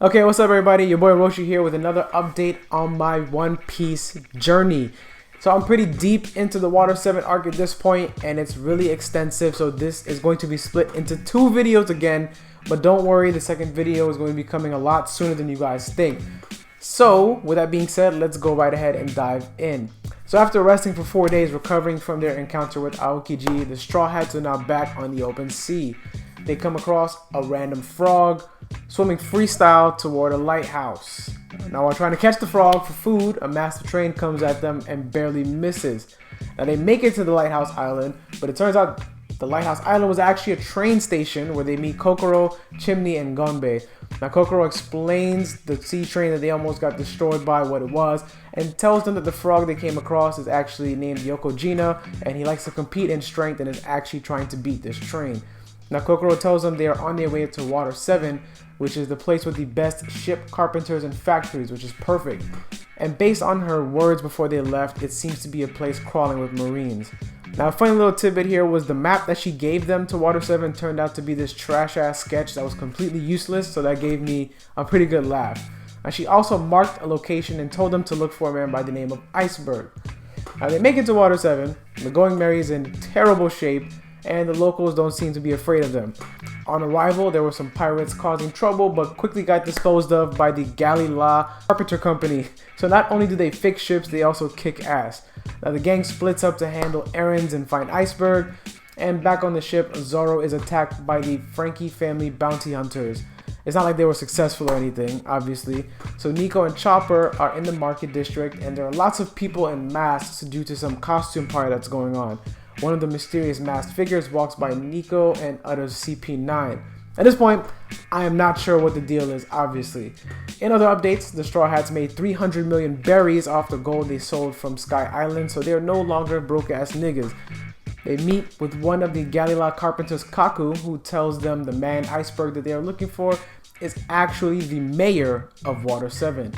Okay, what's up everybody? Your boy Roshi here with another update on my One Piece journey. So I'm pretty deep into the Water 7 arc at this point, and it's really extensive, so this is going to be split into two videos again. But don't worry, the second video is going to be coming a lot sooner than you guys think. So with that being said, let's go right ahead and dive in. So after resting for 4 days, recovering from their encounter with Aokiji, the Straw Hats are now back on the open sea. They come across a random frog swimming freestyle toward a lighthouse. Now while trying to catch the frog for food, a master train comes at them and barely misses. Now they make it to the lighthouse island, but it turns out the lighthouse island was actually a train station where they meet Kokoro, Chimney, and Gonbei. Now Kokoro explains the sea train that they almost got destroyed by what it was, and tells them that the frog they came across is actually named Yokojina, and he likes to compete in strength and is actually trying to beat this train. Now Kokoro tells them they are on their way to Water 7, which is the place with the best ship carpenters and factories, which is perfect. And based on her words before they left, it seems to be a place crawling with marines. Now a funny little tidbit here was the map that she gave them to Water 7 turned out to be this trash ass sketch that was completely useless, so that gave me a pretty good laugh. And she also marked a location and told them to look for a man by the name of Iceberg. Now they make it to Water 7, the Going Merry is in terrible shape, and the locals don't seem to be afraid of them. On arrival, there were some pirates causing trouble, but quickly got disposed of by the Galley La Carpenter Company. So not only do they fix ships, they also kick ass. Now the gang splits up to handle errands and find Iceberg, and back on the ship, Zoro is attacked by the Frankie family bounty hunters. It's not like they were successful or anything, obviously. So Nico and Chopper are in the market district, and there are lots of people in masks due to some costume party that's going on. One of the mysterious masked figures walks by Nico and utters CP9. At this point, I am not sure what the deal is, obviously. In other updates, the Straw Hats made 300 million berries off the gold they sold from Sky Island, so they are no longer broke ass niggas. They meet with one of the Galila carpenters, Kaku, who tells them the man Iceberg that they are looking for is actually the mayor of Water 7.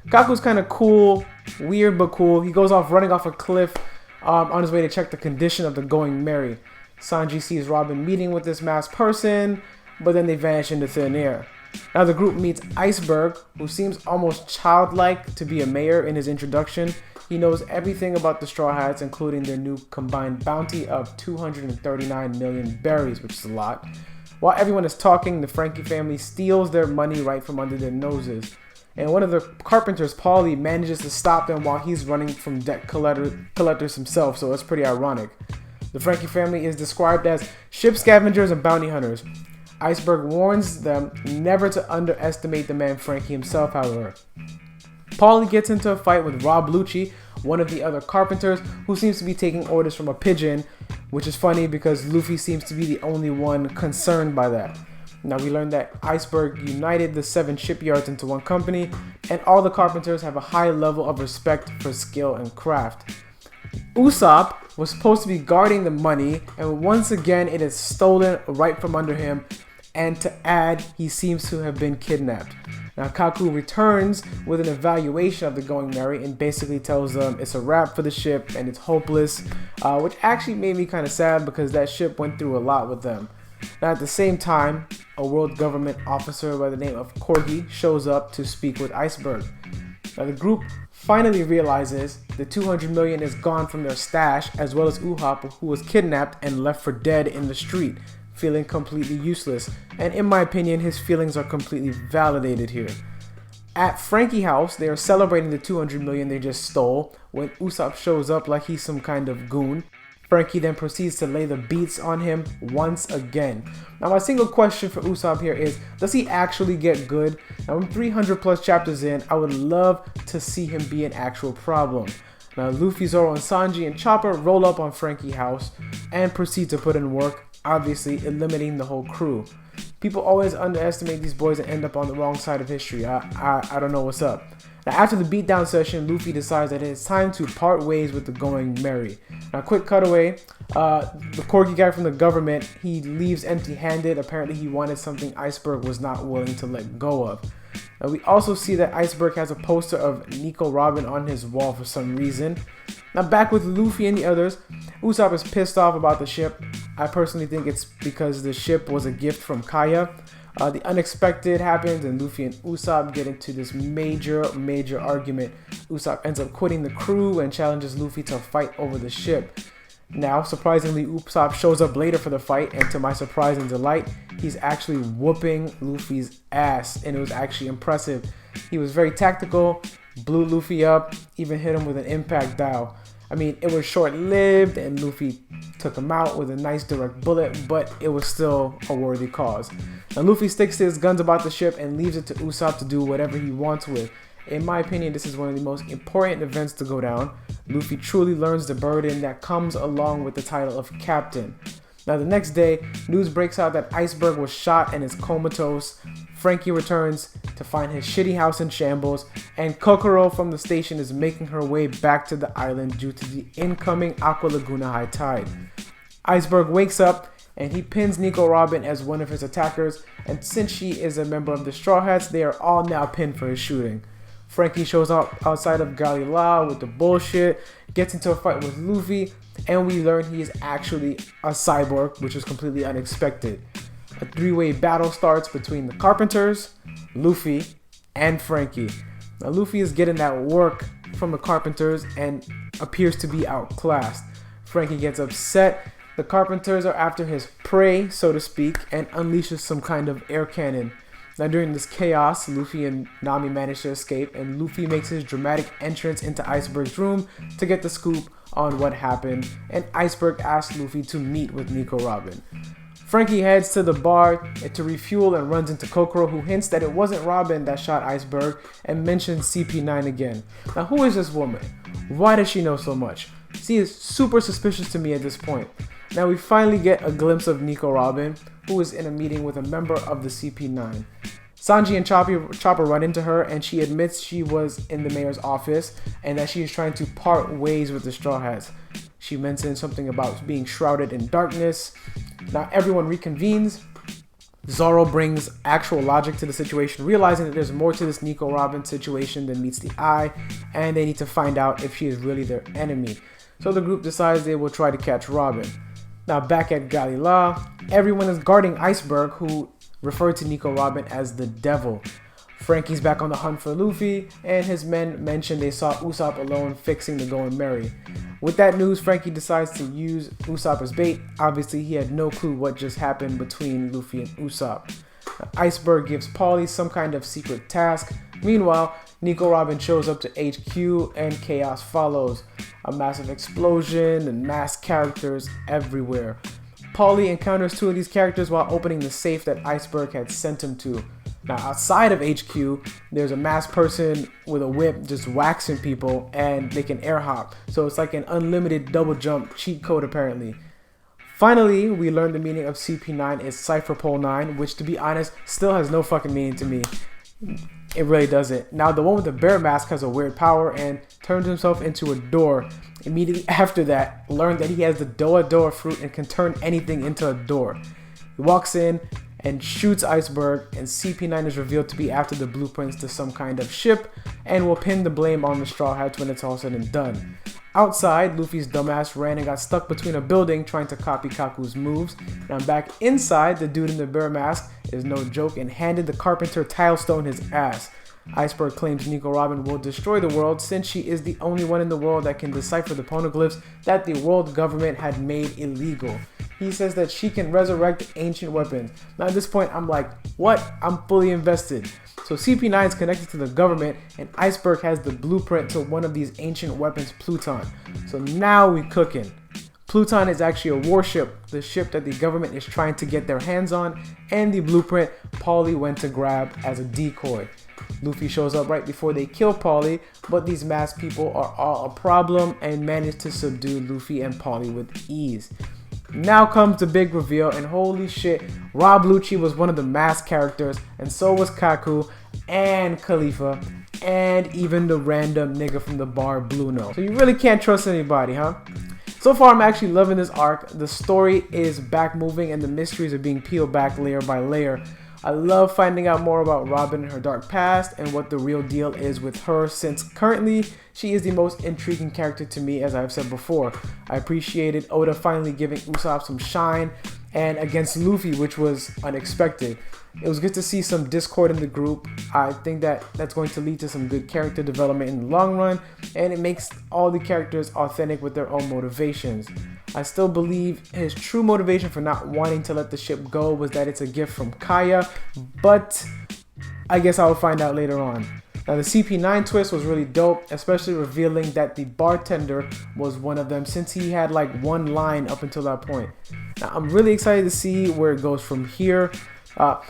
Kaku's kind of cool, weird but cool. He goes off running off a cliff on his way to check the condition of the Going Merry. Sanji sees Robin meeting with this masked person, but then they vanish into thin air. Now the group meets Iceberg, who seems almost childlike to be a mayor in his introduction. He knows everything about the Straw Hats, including their new combined bounty of 239 million berries, which is a lot. While everyone is talking, the Frankie family steals their money right from under their noses. And one of the carpenters, Paulie, manages to stop them while he's running from debt collectors himself, so it's pretty ironic. The Frankie family is described as ship scavengers and bounty hunters. Iceberg warns them never to underestimate the man Frankie himself, however. Paulie gets into a fight with Rob Lucci, one of the other carpenters, who seems to be taking orders from a pigeon, which is funny because Luffy seems to be the only one concerned by that. Now we learned that Iceberg united the 7 shipyards into one company, and all the carpenters have a high level of respect for skill and craft. Usopp was supposed to be guarding the money, and once again it is stolen right from under him, and to add, he seems to have been kidnapped. Now Kaku returns with an evaluation of the Going Merry and basically tells them it's a wrap for the ship and it's hopeless, which actually made me kind of sad because that ship went through a lot with them. Now at the same time, a world government officer by the name of Corgi shows up to speak with Iceberg. Now the group finally realizes the 200 million is gone from their stash, as well as Usopp, who was kidnapped and left for dead in the street, feeling completely useless. And in my opinion, his feelings are completely validated here. At Frankie House, they are celebrating the 200 million they just stole when Usopp shows up like he's some kind of goon. Frankie then proceeds to lay the beats on him once again. Now my single question for Usopp here is, does he actually get good? Now I'm 300 plus chapters in, I would love to see him be an actual problem. Now Luffy, Zoro, and Sanji and Chopper roll up on Frankie House and proceed to put in work, obviously eliminating the whole crew. People always underestimate these boys and end up on the wrong side of history. I don't know what's up. Now after the beatdown session, Luffy decides that it's time to part ways with the Going Merry. Now quick cutaway, the Corgi guy from the government, he leaves empty-handed. Apparently he wanted something Iceberg was not willing to let go of. Now we also see that Iceberg has a poster of Nico Robin on his wall for some reason. Now back with Luffy and the others, Usopp is pissed off about the ship. I personally think it's because the ship was a gift from Kaya. The unexpected happens and Luffy and Usopp get into this major argument. Usopp ends up quitting the crew and challenges Luffy to fight over the ship. Now, surprisingly, Usopp shows up later for the fight, and to my surprise and delight, he's actually whooping Luffy's ass, and it was actually impressive. He was very tactical, blew Luffy up, even hit him with an impact dial. I mean, it was short-lived, and Luffy took him out with a nice direct bullet, but it was still a worthy cause. Now, Luffy sticks to his guns about the ship and leaves it to Usopp to do whatever he wants with. In my opinion, this is one of the most important events to go down. Luffy truly learns the burden that comes along with the title of captain. Now, the next day, news breaks out that Iceberg was shot and is comatose. Frankie returns to find his shitty house in shambles, and Kokoro from the station is making her way back to the island due to the incoming Aqua Laguna high tide. Iceberg wakes up and he pins Nico Robin as one of his attackers, and since she is a member of the Straw Hats, they are all now pinned for his shooting. Frankie shows up outside of Galileo with the bullshit, gets into a fight with Luffy, and we learn he is actually a cyborg, which is completely unexpected. A three-way battle starts between the Carpenters, Luffy, and Frankie. Now, Luffy is getting that work from the Carpenters and appears to be outclassed. Frankie gets upset. The Carpenters are after his prey, so to speak, and unleashes some kind of air cannon. Now, during this chaos, Luffy and Nami manage to escape, and Luffy makes his dramatic entrance into Iceberg's room to get the scoop on what happened, and Iceberg asks Luffy to meet with Nico Robin. Frankie heads to the bar to refuel and runs into Kokoro, who hints that it wasn't Robin that shot Iceberg and mentions CP9 again. Now, who is this woman? Why does she know so much? She is super suspicious to me at this point. Now, we finally get a glimpse of Nico Robin, who is in a meeting with a member of the CP9. Sanji and Chopper run into her, and she admits she was in the mayor's office and that she is trying to part ways with the Straw Hats. She mentions something about being shrouded in darkness. Now everyone reconvenes. Zoro brings actual logic to the situation, realizing that there's more to this Nico Robin situation than meets the eye, and they need to find out if she is really their enemy. So the group decides they will try to catch Robin. Now back at Galileo, everyone is guarding Iceberg, who referred to Nico Robin as the devil. Frankie's back on the hunt for Luffy, and his men mention they saw Usopp alone fixing the Going Merry. With that news, Frankie decides to use Usopp as bait. Obviously, he had no clue what just happened between Luffy and Usopp. Iceberg gives Paulie some kind of secret task. Meanwhile, Nico Robin shows up to HQ and chaos follows. A massive explosion and masked characters everywhere. Paulie encounters two of these characters while opening the safe that Iceberg had sent him to. Now, outside of HQ, there's a masked person with a whip just waxing people, and they can air hop. So it's like an unlimited double jump cheat code apparently. Finally, we learned the meaning of CP9 is Cypher Pole 9, which to be honest, still has no fucking meaning to me. It really doesn't. Now, the one with the bear mask has a weird power and turns himself into a door. Immediately after that, learned that he has the Doa fruit and can turn anything into a door. He walks in and shoots Iceberg, and CP9 is revealed to be after the blueprints to some kind of ship and will pin the blame on the Straw Hats when it's all said and done. Outside, Luffy's dumbass ran and got stuck between a building trying to copy Kaku's moves. Now back inside, the dude in the bear mask is no joke and handed the Carpenter Tilestone his ass. Iceberg claims Nico Robin will destroy the world since she is the only one in the world that can decipher the poneglyphs that the world government had made illegal. He says that she can resurrect ancient weapons. Now at this point, I'm like, what? I'm fully invested. So CP9 is connected to the government, and Iceberg has the blueprint to one of these ancient weapons, Pluton. So now we cooking. Pluton is actually a warship, the ship that the government is trying to get their hands on, and the blueprint Paulie went to grab as a decoy. Luffy shows up right before they kill Paulie, but these masked people are all a problem and manage to subdue Luffy and Paulie with ease. Now comes the big reveal, and holy shit, Rob Lucci was one of the masked characters, and so was Kaku, and Khalifa, and even the random nigga from the bar, Blue Note. So you really can't trust anybody, huh? So far, I'm actually loving this arc. The story is back moving, and the mysteries are being peeled back layer by layer. I love finding out more about Robin and her dark past and what the real deal is with her, since currently she is the most intriguing character to me, as I've said before. I appreciated Oda finally giving Usopp some shine, and against Luffy, which was unexpected. It was good to see some discord in the group. I think that that's going to lead to some good character development in the long run, and it makes all the characters authentic with their own motivations. I still believe his true motivation for not wanting to let the ship go was that it's a gift from Kaya, but I guess I'll find out later on. Now the CP9 twist was really dope, especially revealing that the bartender was one of them, since he had like one line up until that point. Now I'm really excited to see where it goes from here.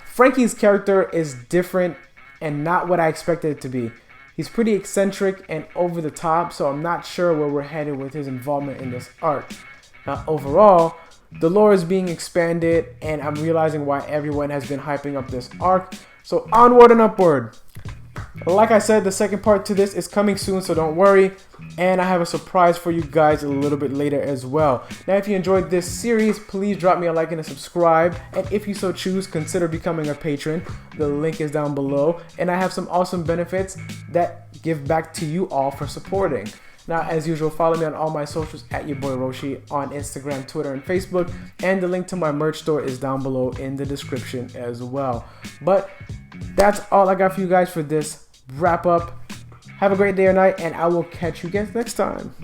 Frankie's character is different and not what I expected it to be. He's pretty eccentric and over the top, so I'm not sure where we're headed with his involvement in this arc. Now overall, the lore is being expanded and I'm realizing why everyone has been hyping up this arc. So onward and upward. Like I said, the second part to this is coming soon, so don't worry. And I have a surprise for you guys a little bit later as well. Now, if you enjoyed this series, please drop me a like and a subscribe. And if you so choose, consider becoming a patron. The link is down below. And I have some awesome benefits that give back to you all for supporting. Now, as usual, follow me on all my socials at YaBoyRoshi on Instagram, Twitter, and Facebook. And the link to my merch store is down below in the description as well. But that's all I got for you guys for this wrap up. Have a great day or night, and I will catch you guys next time.